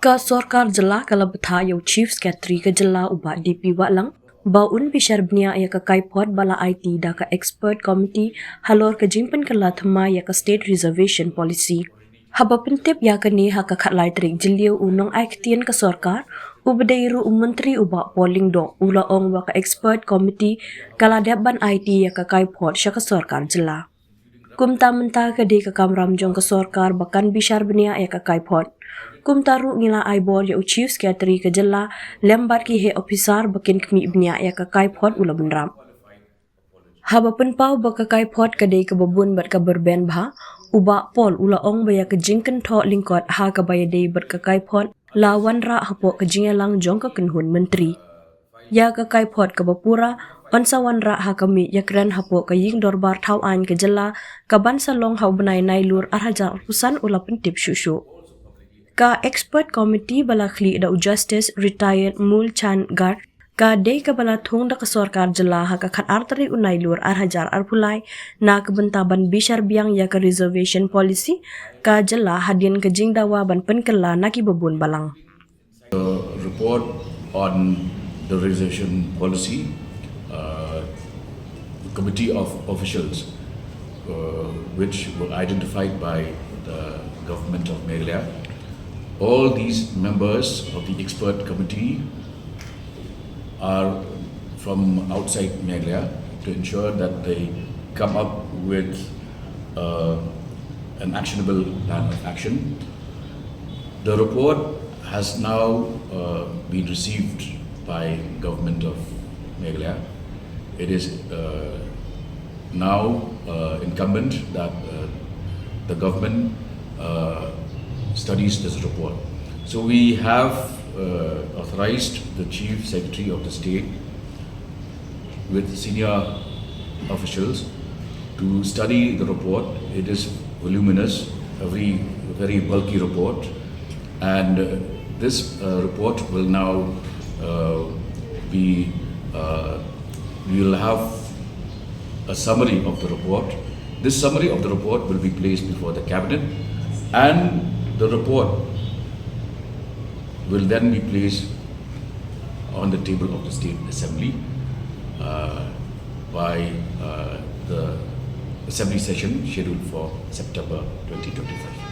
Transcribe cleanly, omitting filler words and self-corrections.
Ka Sorkar jela kala Bthah yau Chief Secretary ke jela uba DP Walang baun bishar bnia ya ka kaiphod bala IT da ka expert committee halor ke jimpen kala thama ya ka state reservation policy haba pentip ya ka ni ha ka khatlai trik jiliu unong aiktien ka Sorkar ubadairu menteri uba polling do ula ong wa ka expert committee kala deban IT ya ka kaiphod sya ka Sorkar jela kumta menta ke di ka kamram jong ka Sorkar bakan bishar bnia ya ka kaiphod kumtaru ngila aibor ya Chief Secretary ke jela lembat ki he officer bakin kmi bnia ya ka kaiphod ula benram haba penpau baka kaiphod ke dei ke babun bat ka berben bha uba pol ula ong baya ke jingken tho lingkot ha ka baya dei bat ka kaiphod lawan ra hapo ke jingelang jong ka kenhun menteri ya ka kaiphod ke bapura onsawan ra ha kami yakran hapo ka ying dorbar thau an ke jela ka ban salong hau benai nai lur arhajar usan ula pentip shushu ka expert committee bala khli da justice retired mul chan gar ka dei ka bala thong da ka Sorkar jela ha ka khat artari unai lur arhajar arpulai na ka bentaban bishar biang ya ka reservation policy ka jela hadin ka jingdawa ban penkela na ki babun balang report on the reservation policy committee of officials which were identified by the government of Meghalaya. All these members of the expert committee are from outside Meghalaya to ensure that they come up with an actionable plan of action. The report has now been received by government of Meghalaya. It is now incumbent that the government studies this report. So we have authorized the Chief Secretary of the state with senior officials to study the report. It is voluminous, a very bulky report, and this report will now be, we will have a summary of the report. This summary of the report will be placed before the cabinet, and the report will then be placed on the table of the State Assembly by the Assembly session scheduled for September 2025.